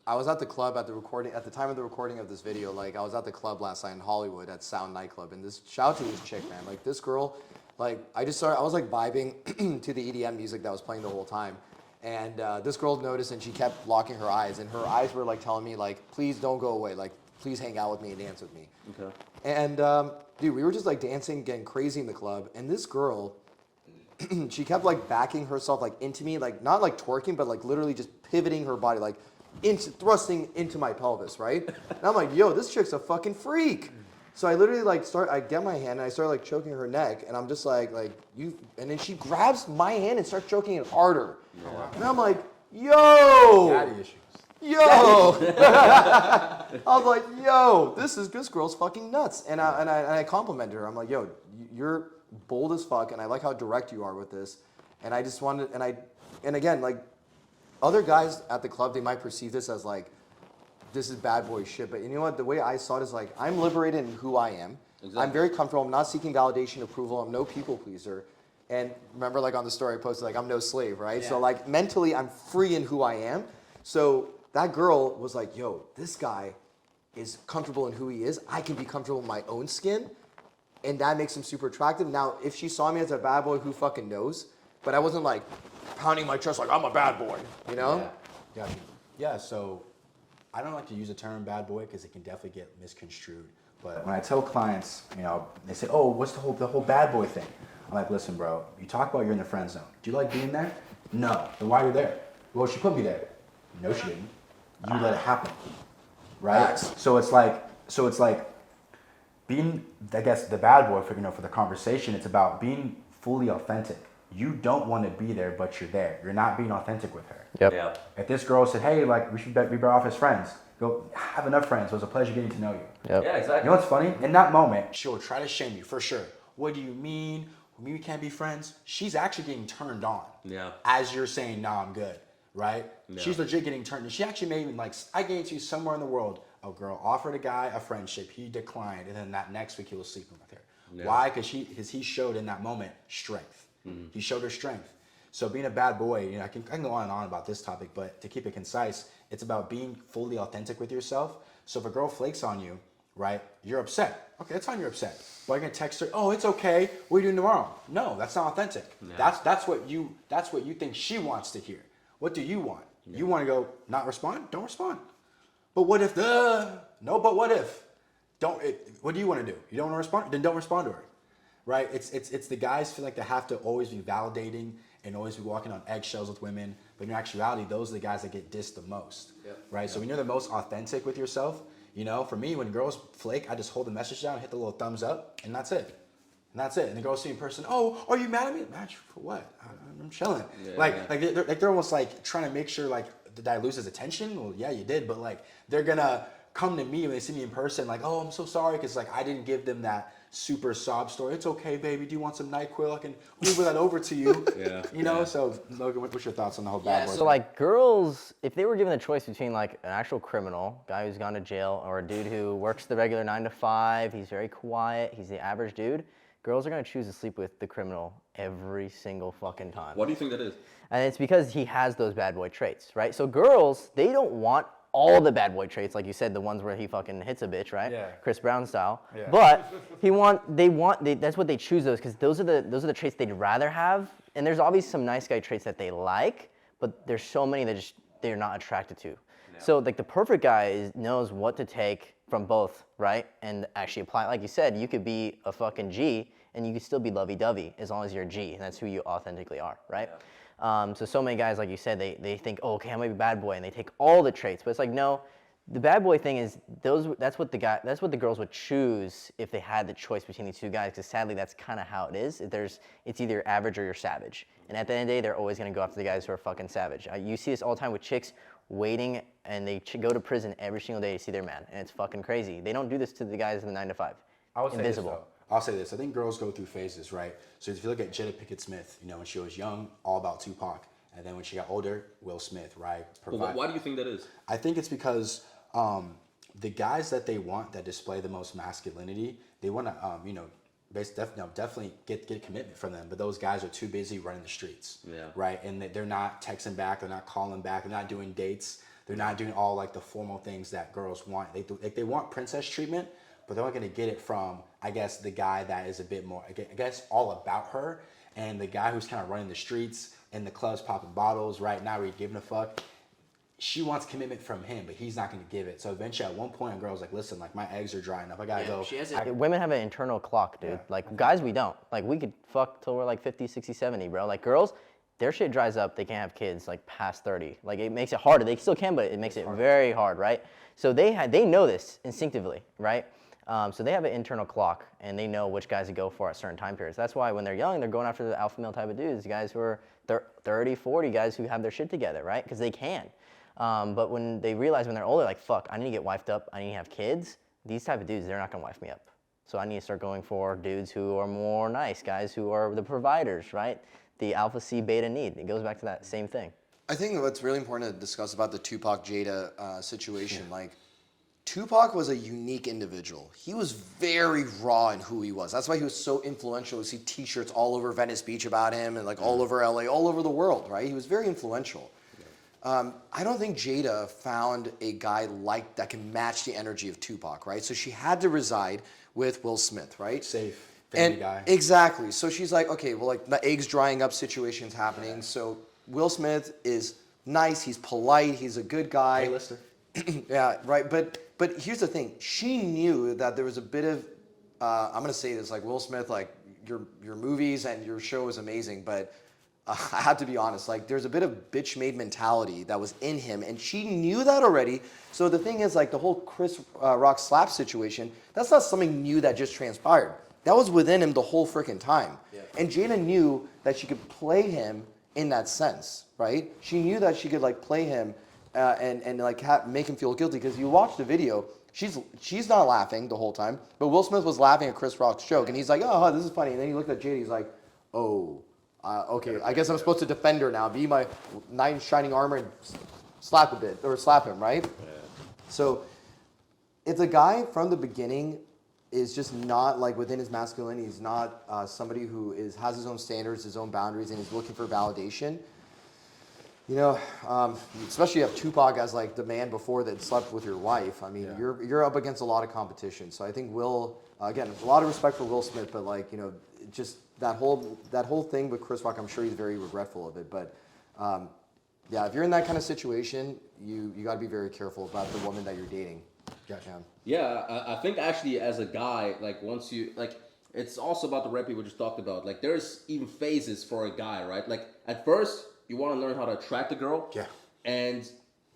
was at the club at the time of the recording of this video. Like, I was at the club last night in Hollywood at Sound nightclub, and shout out to this chick, man. Like, this girl, like, I was like vibing to the EDM music that was playing the whole time. And this girl noticed, and she kept locking her eyes, and her eyes were like telling me, like, please don't go away, like, please hang out with me and dance with me. Okay. And dude, we were just like dancing, getting crazy in the club, and this girl, she kept like backing herself like into me, like not like twerking, but like literally just pivoting her body, like thrusting into my pelvis, right? And I'm like, yo, this chick's a fucking freak. So I literally like I get my hand and I start like choking her neck, and I'm just like you, and then she grabs my hand and starts choking it harder. And I'm like, yo, Daddy issues. yo. I was like, yo, this girl's fucking nuts. And I complimented her. I'm like, yo, you're bold as fuck, and I like how direct you are with this. And I just wanted, and again, like, other guys at the club, they might perceive this as like, this is bad boy shit. But you know what? The way I saw it is like, I'm liberated in who I am. Exactly. I'm very comfortable. I'm not seeking validation, approval. I'm no people pleaser. And remember, like on the story I posted, like, I'm no slave, right? Yeah. So like mentally, I'm free in who I am. So that girl was like, yo, this guy is comfortable in who he is. I can be comfortable in my own skin. And that makes him super attractive. Now, if she saw me as a bad boy, who fucking knows? But I wasn't like pounding my chest like, I'm a bad boy, you know? Yeah. Got you. Yeah, so I don't like to use the term bad boy because it can definitely get misconstrued. But when I tell clients, they say, oh, what's the whole bad boy thing? I'm like, listen, bro, you talk about you're in the friend zone. Do you like being there? No. Then why are you there? Well, she put me there. No, she didn't. You let it happen, right? So it's like being, I guess, the bad boy for the conversation. It's about being fully authentic. You don't want to be there, but you're there. You're not being authentic with her. Yep. Yeah. If this girl said, hey, like, we should be better off as friends, go have enough friends. It was a pleasure getting to know you. Yep. Yeah, exactly. You know what's funny? In that moment, she'll try to shame you for sure. What do you mean? We can't be friends? She's actually getting turned on. Yeah. As you're saying, nah, I'm good, right? Yeah. She's legit getting turned. She actually made me like, I guarantee you somewhere in the world, a girl offered a guy a friendship. He declined, and then that next week he was sleeping with her. Yeah. Why? Because he showed in that moment strength. Mm-hmm. He showed her strength. So being a bad boy, I can go on and on about this topic, but to keep it concise, it's about being fully authentic with yourself. So if a girl flakes on you, right, you're upset. Okay, that's fine, you're upset. But you're gonna text her, oh, it's okay. What are you doing tomorrow? No, that's not authentic. Yeah. That's what you think she wants to hear. What do you want? Yeah. You want to go not respond? Don't respond. But what if no? But what if? What do you want to do? You don't want to respond? Then don't respond to her. Right? It's the guys feel like they have to always be validating and always be walking on eggshells with women. But in actuality, those are the guys that get dissed the most. Yep. Right? Yep. So when you're the most authentic with yourself, for me, when girls flake, I just hold the message down, hit the little thumbs up, and that's it. And the girls see in person, oh, are you mad at me? Mad for what? I'm chilling. Yeah, they're almost like trying to make sure like did I lose his attention? Well, yeah, you did, but like they're gonna come to me when they see me in person, like, oh, I'm so sorry, because like I didn't give them that super sob story. It's okay, baby. Do you want some NyQuil? I can Uber that over to you. Yeah. So Logan, what's your thoughts on the whole bad boy? So like girls, if they were given a choice between like an actual criminal, guy who's gone to jail, or a dude who works the regular 9 to 5, he's very quiet, he's the average dude, girls are gonna choose to sleep with the criminal every single fucking time. Why do you think that is? And it's because he has those bad boy traits, right? So girls, they don't want all the bad boy traits, like you said, the ones where he fucking hits a bitch, right? Yeah. Chris Brown style. Yeah. But that's what they choose those, because those are the traits they'd rather have. And there's obviously some nice guy traits that they like, but there's so many that they're not attracted to. Yeah. So like the perfect guy knows what to take from both, right? And actually apply. Like you said, you could be a fucking G and you could still be lovey-dovey as long as you're a G, and that's who you authentically are, right? So many guys, like you said, they think, oh, okay, I'm gonna be a bad boy, and they take all the traits, but it's like, no, the bad boy thing is that's what the girls would choose if they had the choice between these two guys, because sadly that's kind of how it is. It's either average or you're savage, and at the end of the day, they're always gonna go after the guys who are fucking savage. You see this all the time with chicks waiting, and they go to prison every single day to see their man, and it's fucking crazy. They don't do this to the guys in the 9 to 5. I would say Invisible. this, though. I'll say this. I think girls go through phases, right? So if you look at Jada Pinkett Smith, when she was young, all about Tupac. And then when she got older, Will Smith, right? But why do you think that is? I think it's because the guys that they want that display the most masculinity, they want to, definitely get a commitment from them. But those guys are too busy running the streets, right? And they're not texting back, they're not calling back, they're not doing dates, they're not doing all like the formal things that girls want. They want princess treatment, but they're not going to get it from, I guess, the guy that is a bit more, I guess, all about her, and the guy who's kind of running the streets in the clubs, popping bottles, right? Now he's giving a fuck. She wants commitment from him, but he's not going to give it. So eventually, at one point, a girl's like, "Listen, like my eggs are drying up. I gotta go." She has Women have an internal clock, dude. Like guys, we don't. Like we could fuck till we're like 50, 60, 70, bro. Like girls, their shit dries up. They can't have kids like past 30. Like it makes it harder. They still can, but it makes it very hard, right? So they know this instinctively, right? So they have an internal clock, and they know which guys to go for at certain time periods. That's why when they're young, they're going after the alpha male type of dudes, guys who are 30, 40, guys who have their shit together, right? Because they can. But when they realize when they're older, like, fuck, I need to get wifed up, I need to have kids, these type of dudes, they're not going to wife me up. So I need to start going for dudes who are more nice, guys who are the providers, right? The alpha C beta need. It goes back to that same thing. I think what's really important to discuss about the Tupac Jada situation, like Tupac was a unique individual. He was very raw in who he was. That's why he was so influential. You see T-shirts all over Venice Beach about him, and like all over LA, all over the world, right? He was very influential. I don't think Jada found a guy like that can match the energy of Tupac, right? So she had to reside with Will Smith, right? Safe, family guy. Exactly. So she's like, okay, well, like the eggs drying up situation's happening. So Will Smith is nice. He's polite. He's a good guy. A-lister. Yeah, right. But here's the thing. She knew that there was a bit of, I'm gonna say this, like Will Smith, like your movies and your show is amazing, but I have to be honest, like there's a bit of bitch-made mentality that was in him, and she knew that already. So the thing is, like the whole Chris Rock slap situation, that's not something new that just transpired. That was within him the whole freaking time. Yeah. And Jada knew that she could play him in that sense, right? She knew that she could like play him and like make him feel guilty, because you watch the video, she's not laughing the whole time, but Will Smith was laughing at Chris Rock's joke, and he's like, oh, this is funny. And then he looked at Jada, he's like, oh. Okay, I guess I'm supposed to defend her now, be my knight in shining armor and slap him, right? Yeah. So if the guy from the beginning is just not like within his masculinity, he's not somebody who has his own standards, his own boundaries, and he's looking for validation. Especially you have Tupac as like the man before that slept with your wife. I mean, you're up against a lot of competition. So I think Will, again, a lot of respect for Will Smith, but like just that whole thing with Chris Rock, I'm sure he's very regretful of it. But if you're in that kind of situation, you got to be very careful about the woman that you're dating. Yeah, I think actually as a guy, like once you like, it's also about the rep we just talked about. Like there's even phases for a guy, right? Like at first you want to learn how to attract a girl. Yeah. And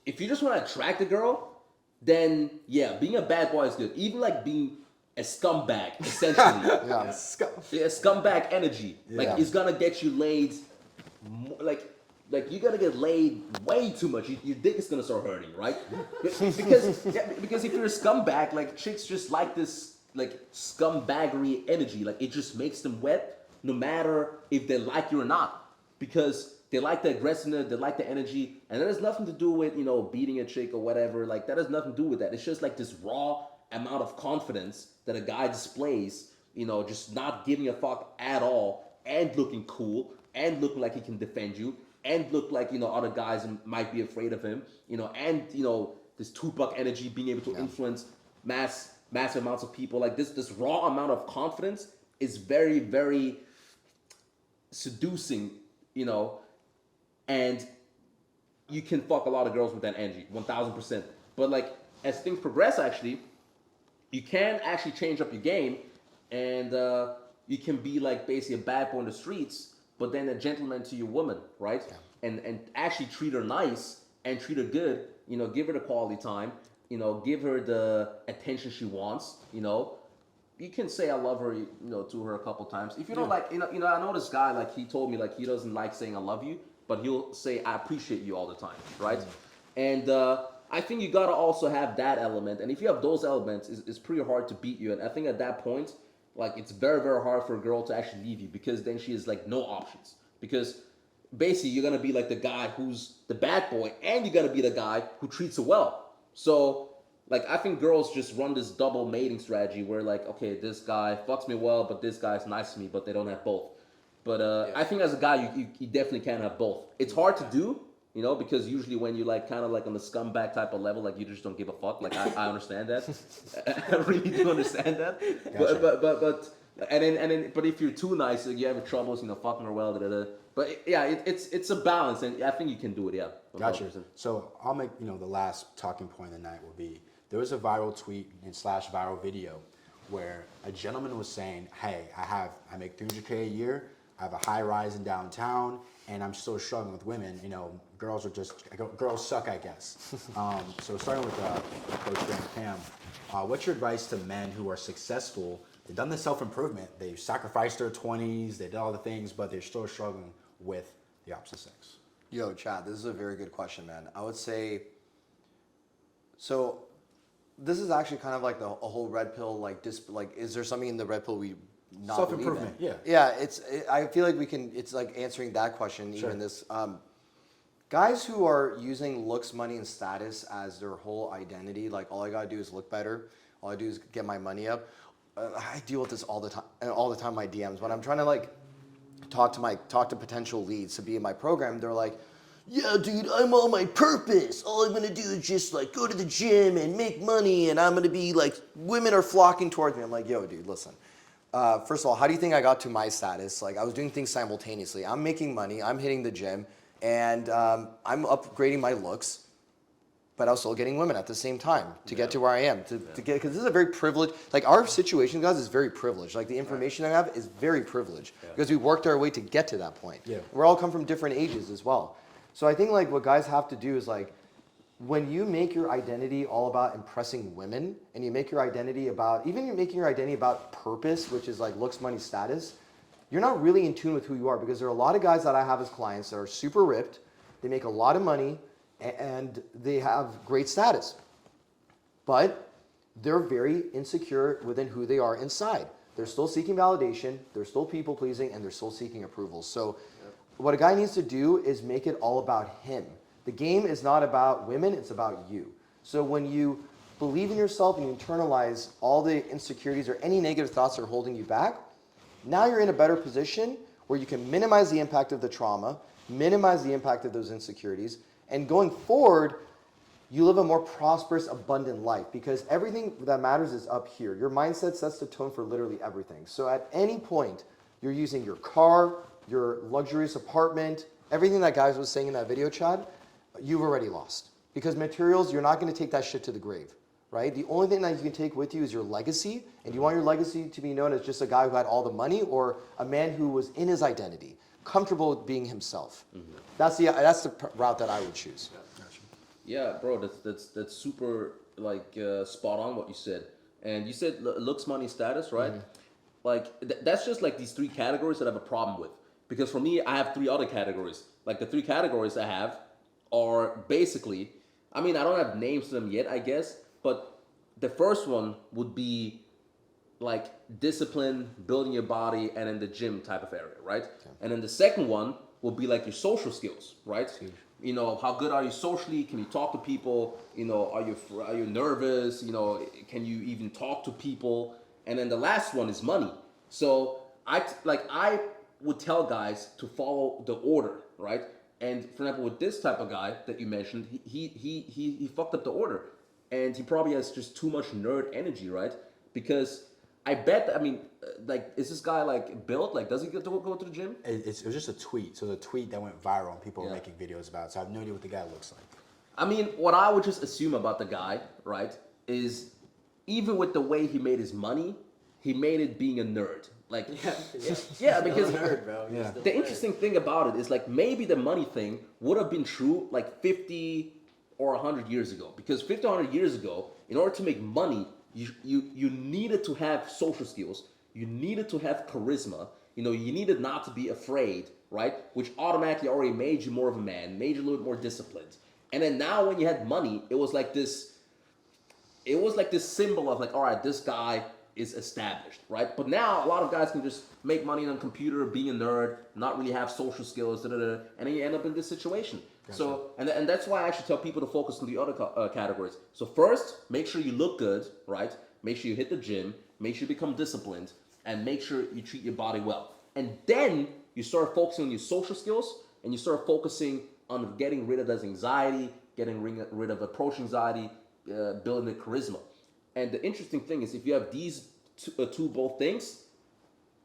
if you just want to attract a girl, then being a bad boy is good. Even like being a scumbag, essentially. A scumbag energy. Like it's gonna get you laid. Like you gotta get laid way too much. Your dick is gonna start hurting, right? Because if you're a scumbag, like chicks just like this like scumbaggery energy. Like it just makes them wet, no matter if they like you or not, because they like the aggressiveness, they like the energy, and that has nothing to do with beating a chick or whatever. Like that has nothing to do with that. It's just like this raw amount of confidence that a guy displays, just not giving a fuck at all, and looking cool, and looking like he can defend you, and look like other guys might be afraid of him, and this Tupac energy, being able to influence massive amounts of people. Like this raw amount of confidence is very, very seducing, and you can fuck a lot of girls with that energy, 1000%. But like as things progress, actually, you can actually change up your game, and you can be like basically a bad boy in the streets, but then a gentleman to your woman, right? Yeah. And actually treat her nice and treat her good. You know, give her the quality time. You know, give her the attention she wants. You know, you can say I love her, you know, to her a couple times. If you don't like, you know, I know this guy, like he told me like he doesn't like saying I love you, but he'll say I appreciate you all the time, right? And I think you gotta also have that element, and if you have those elements, it's pretty hard to beat you. And I think at that point, like it's very very hard for a girl to actually leave you, because then she has like no options. Because basically you're gonna be like the guy who's the bad boy, and you gotta be the guy who treats her well. So like I think girls just run this double mating strategy where like, okay, this guy fucks me well, but this guy's nice to me, but they don't have both. But I think as a guy, you definitely can't have both. It's hard to do, you know, because usually when you're like kind of like on the scumbag type of level, like you just don't give a fuck. Like I understand that. I really do understand that. Gotcha. But if you're too nice, like, you have troubles, you know, fucking her well. But yeah, it's a balance, and I think you can do it. Yeah. Gotcha. So I'll make, you know, the last talking point of the night will be, there was a viral tweet and slash viral video where a gentleman was saying, hey, I make 300K a year, I have a high rise in downtown, and I'm still struggling with women. You know, girls suck, I guess. So starting with Coach Dan and Pam, what's your advice to men who are successful? They've done the self-improvement, they've sacrificed their 20s, they did all the things, but they're still struggling with the opposite sex. Yo, Chad, this is a very good question, man. I would say, so this is actually kind of like a whole red pill, like is there something in the red pill we not Self-improvement, believe in? yeah. Yeah, I feel like it's like answering that question, Sure. even this. Guys who are using looks, money, and status as their whole identity, like all I gotta do is look better, all I do is get my money up. I deal with this all the time in my DMs. When I'm trying to like talk to potential leads to be in my program, they're like, yeah, dude, I'm on my purpose. All I'm gonna do is just like go to the gym and make money, and I'm gonna be like, women are flocking towards me. I'm like, yo, dude, listen. First of all, how do you think I got to my status? Like, I was doing things simultaneously. I'm making money, I'm hitting the gym, and I'm upgrading my looks, but I was still getting women at the same time to get to where I am. To get, because this is a very privileged, like our situation, guys, is very privileged. Like the information I have is very privileged because we worked our way to get to that point. Yeah. We're all come from different ages as well. So I think like what guys have to do is like, when you make your identity all about impressing women, and you make your identity about, even you're making your identity about purpose, which is like looks, money, status, you're not really in tune with who you are, because there are a lot of guys that I have as clients that are super ripped, they make a lot of money, and they have great status. But they're very insecure within who they are inside. They're still seeking validation, they're still people pleasing, and they're still seeking approval. So what a guy needs to do is make it all about him. The game is not about women, it's about you. So when you believe in yourself and you internalize all the insecurities or any negative thoughts that are holding you back, now you're in a better position where you can minimize the impact of the trauma, minimize the impact of those insecurities, and going forward, you live a more prosperous, abundant life, because everything that matters is up here. Your mindset sets the tone for literally everything. So at any point, you're using your car, your luxurious apartment, everything that guys was saying in that video, Chad, you've already lost. Because materials, you're not going to take that shit to the grave, right? The only thing that you can take with you is your legacy, and you want your legacy to be known as just a guy who had all the money, or a man who was in his identity, comfortable with being himself. That's the route that I would choose. Yeah, bro, that's super like spot on what you said. And you said looks, money, status, right? Like that's just like these three categories that I have a problem with. Because for me, I have three other categories. Like the three categories I have are basically, I mean, I don't have names to them yet, I guess, but the first one would be like discipline, building your body, and in the gym type of area, right? Okay. And then the second one will be like your social skills, right? You know, how good are you socially? Can you talk to people? You know, are you nervous? You know, can you even talk to people? And then the last one is money. So I would tell guys to follow the order, right? And for example, with this type of guy that you mentioned, he fucked up the order, and he probably has just too much nerd energy, right? Because I bet. I mean, like, is this guy like built? Like, does he get to go to the gym? It was just a tweet. So the tweet that went viral and people were Yeah. making videos about it. So I have no idea what the guy looks like. I mean, what I would just assume about the guy, right, is even with the way he made his money, he made it being a nerd. Like, yeah, because Still a nerd, bro. You're Yeah. still a the nerd. interesting thing about it is like maybe the money thing would have been true like 50 or 100 years ago. Because 50 or 100 years ago, in order to make money, you needed to have social skills. You needed to have charisma. You know, you needed not to be afraid, right? Which automatically already made you more of a man, made you a little bit more disciplined. And then now when you had money, it was like this symbol of like, all right, this guy is established, right? But now a lot of guys can just make money on a computer, being a nerd, not really have social skills, and then you end up in this situation. Gotcha. So, and that's why I actually tell people to focus on the other categories. So first, make sure you look good, right? Make sure you hit the gym, make sure you become disciplined, and make sure you treat your body well. And then you start focusing on your social skills, and you start focusing on getting rid of this anxiety, getting rid of approach anxiety, building the charisma. And the interesting thing is, if you have these two both things,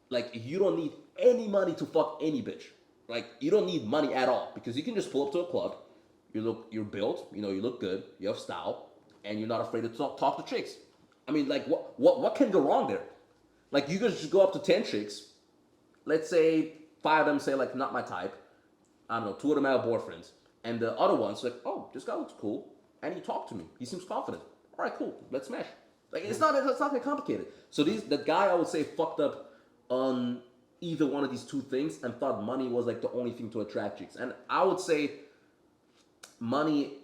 like you don't need any money to fuck any bitch. Like you don't need money at all because you can just pull up to a club. You're built, you look good, you have style, and you're not afraid to talk to chicks. I mean, like what can go wrong there? Like you could just go up to 10 chicks. Let's say 5 of them say like not my type. I don't know, 2 of them have boyfriends, and the other one's like, oh, this guy looks cool, and he talked to me. He seems confident. All right, cool, let's smash. Like it's not that complicated. So the guy I would say fucked up on either one of these two things and thought money was like the only thing to attract chicks. And I would say money,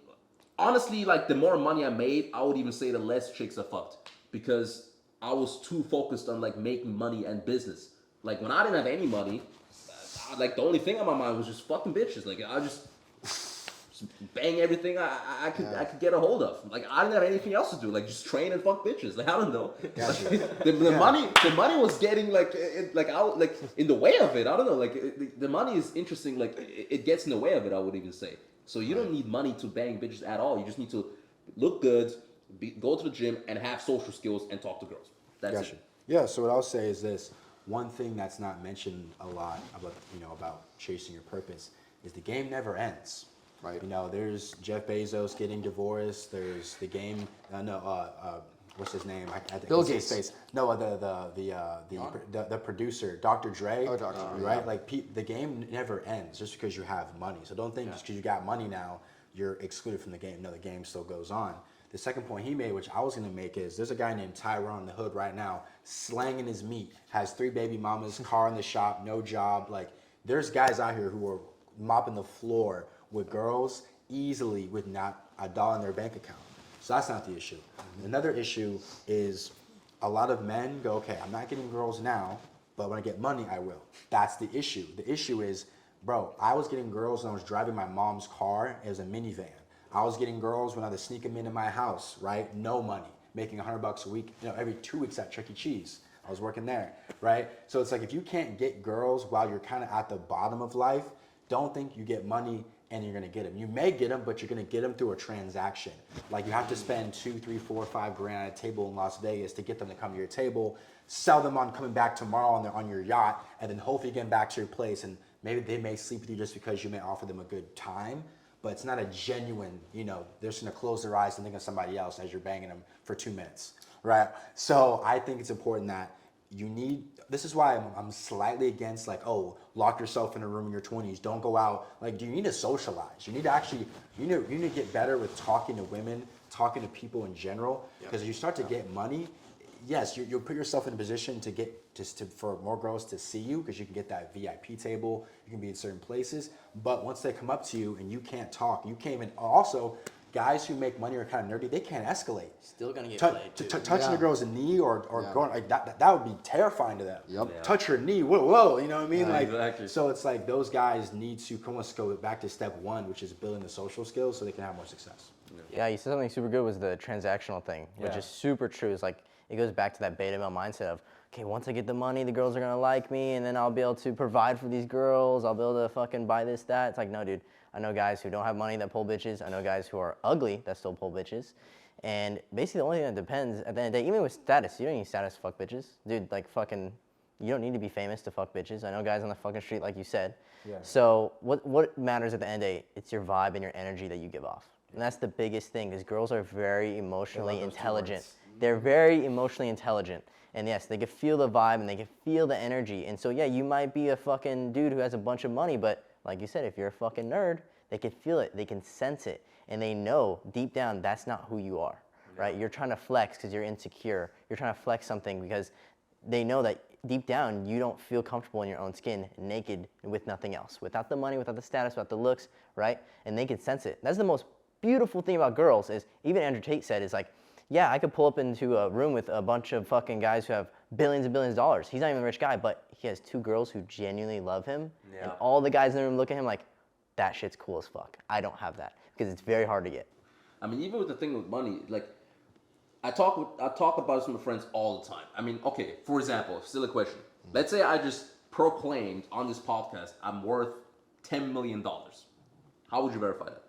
honestly, like the more money I made, I would even say the less chicks I fucked because I was too focused on like making money and business. Like when I didn't have any money, like the only thing on my mind was just fucking bitches. Like I just bang everything I could get a hold of. Like I didn't have anything else to do. Like just train and fuck bitches. Like I don't know. Gotcha. The money was getting like in the way of it. I don't know. Like the money is interesting. Like it gets in the way of it. I would even say. So you don't need money to bang bitches at all. You just need to look good, go to the gym, and have social skills and talk to girls. That's Gotcha. it. Yeah. So what I'll say is this: one thing that's not mentioned a lot about chasing your purpose is the game never ends. Right. There's Jeff Bezos getting divorced. There's the game. What's his name? I Bill can't say Gates. his face. No, the producer, Dr. Dre. Oh, Dr. Dre, Right. yeah. Like the game never ends just because you have money. So don't think just because you got money now you're excluded from the game. No, the game still goes on. The second point he made, which I was going to make, is there's a guy named Tyrone in the hood right now, slanging his meat, has 3 baby mamas, car in the shop, no job. Like, there's guys out here who are mopping the floor with girls easily with not a dollar in their bank account. So that's not the issue. Another issue is a lot of men go, okay, I'm not getting girls now, but when I get money, I will. That's the issue. The issue is, bro, I was getting girls when I was driving my mom's car. It was a minivan. I was getting girls when I was sneaking them into my house, right? No money, making $100 a week, every 2 weeks at Chuck E. Cheese. I was working there, right? So it's like if you can't get girls while you're kind of at the bottom of life, don't think you get money and you're gonna get them. You may get them, but you're gonna get them through a transaction. Like you have to spend 2, 3, 4, 5 grand at a table in Las Vegas to get them to come to your table, sell them on coming back tomorrow on your yacht, and then hopefully getting back to your place. And maybe they may sleep with you just because you may offer them a good time, but it's not a genuine, they're just gonna close their eyes and think of somebody else as you're banging them for 2 minutes, right? So I think it's important that this is why I'm slightly against lock yourself in a room in your 20s. Don't go out. Like, you need to socialize. You need to actually, you need to get better with talking to women, talking to people in general. Because if you start to get money, yes, you'll put yourself in a position to get for more girls to see you because you can get that VIP table. You can be in certain places. But once they come up to you and you can't talk, you can't even. Also, guys who make money are kind of nerdy. They can't escalate. Still gonna get played. Too. Touching a girl's knee or going like that would be terrifying to them. Yep. Yeah. Touch her knee. Whoa, you know what I mean? Yeah, exactly. So it's like those guys need to almost go back to step 1, which is building the social skills so they can have more success. Yeah, you said something super good was the transactional thing, which Yeah. is super true. It's like, it goes back to that beta male mindset of, okay, once I get the money, the girls are gonna like me, and then I'll be able to provide for these girls, I'll be able to fucking buy this, that. It's like, no, dude, I know guys who don't have money that pull bitches, I know guys who are ugly that still pull bitches, And basically, the only thing that depends at the end of the day, even with status, you don't need status to fuck bitches, dude. Like fucking, you don't need to be famous to fuck bitches. I know guys on the fucking street, like you said. Yeah. So what matters at the end of the day? It's your vibe and your energy that you give off, and that's the biggest thing. Because girls are very emotionally intelligent. They're very emotionally intelligent, and yes, they can feel the vibe and they can feel the energy. And so yeah, you might be a fucking dude who has a bunch of money, but like you said, if you're a fucking nerd, they can feel it, they can sense it. And they know deep down that's not who you are, right? You're trying to flex because you're insecure. You're trying to flex something because they know that deep down you don't feel comfortable in your own skin, naked with nothing else, without the money, without the status, without the looks, right? And they can sense it. That's the most beautiful thing about girls is, even Andrew Tate said, is like, yeah, I could pull up into a room with a bunch of fucking guys who have billions and billions of dollars. He's not even a rich guy, but he has 2 girls who genuinely love him. Yeah. And all the guys in the room look at him like, that shit's cool as fuck. I don't have that. Because it's very hard to get. I mean, even with the thing with money, like I talk about this with my friends all the time. I mean, okay, for example, silly question. Let's say I just proclaimed on this podcast I'm worth $10 million. How would you verify that?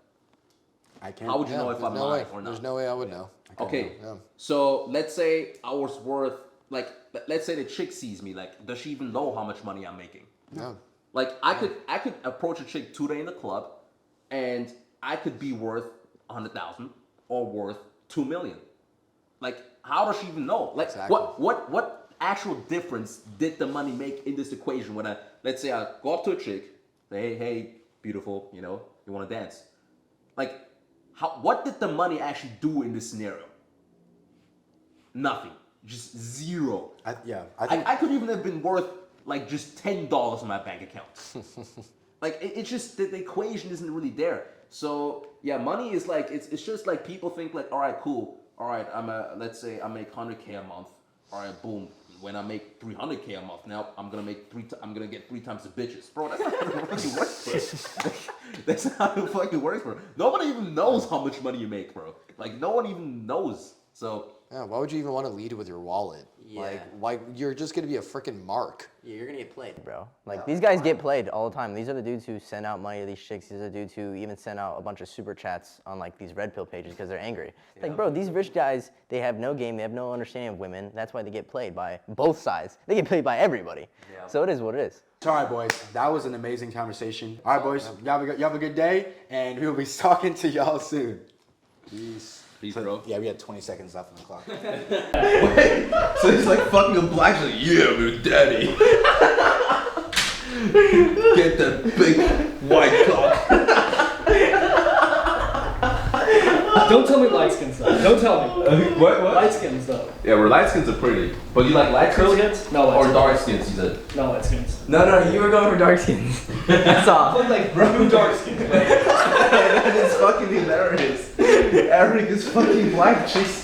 I can't. How would you know if I'm lying or not? There's no way I would know. Okay, Yeah. so let's say I was worth, like, let's say the chick sees me, like, does she even know how much money I'm making? No. Like, I could approach a chick today in the club, and I could be worth 100,000 or worth 2 million. Like, how does she even know? Like, Exactly. what actual difference did the money make in this equation? When let's say I go up to a chick, say, hey, beautiful, you want to dance? Like, what did the money actually do in this scenario? Nothing, just zero. I think I could even have been worth like just $10 in my bank account. Like it's just the equation isn't really there. So yeah, money is like it's just like people think like, all right, cool, all right, let's say I make 100K a month, all right, boom. When I make 300K a month, now I'm gonna get 3 times the bitches, bro. That's not how it fucking works, bro. That's not how it fucking works, bro. Nobody even knows how much money you make, bro. Like no one even knows. So Yeah, why would you even want to lead with your wallet? Yeah. Like, why you're just gonna be a freaking mark. Yeah, you're gonna get played. Bro, like these guys get played all the time. These are the dudes who send out money to these chicks. These are the dudes who even send out a bunch of super chats on like these red pill pages because they're angry. Like, bro, these rich guys, they have no game. They have no understanding of women. That's why they get played by both sides. They get played by everybody. Yeah. So it is what it is. All right, boys. That was an amazing conversation. All right, boys. Y'all have a good day, and we will be talking to y'all soon. Peace. Peace, bro. Yeah, we had 20 seconds left on the clock. So he's like fucking a black. He's like, yeah, man, daddy. Get that big white cock. Don't tell me light skin stuff. Don't tell me. What? Light skin stuff. Yeah, we're light skins are pretty. But you like light Curly skins? heads? No light Or skins. dark skins, you said. No light skins. No, you were going for dark skins. That's all. Look like bro dark skins. That is fucking hilarious. Eric is fucking black chicks.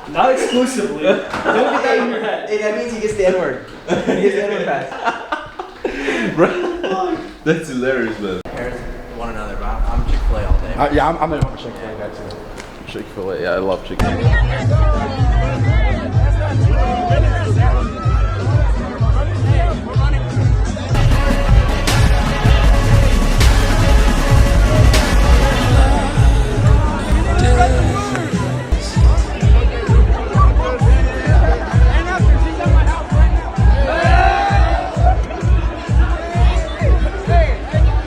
Not exclusively. Don't get that in your head. Hey, that means he gets the N-word. He gets the N-word pass. Bro, that's hilarious, man. Parents one another, but I'm Chick-fil-A all day. Yeah, I'm gonna check that too. Chick-fil-A, yeah, I love Chick-fil-A.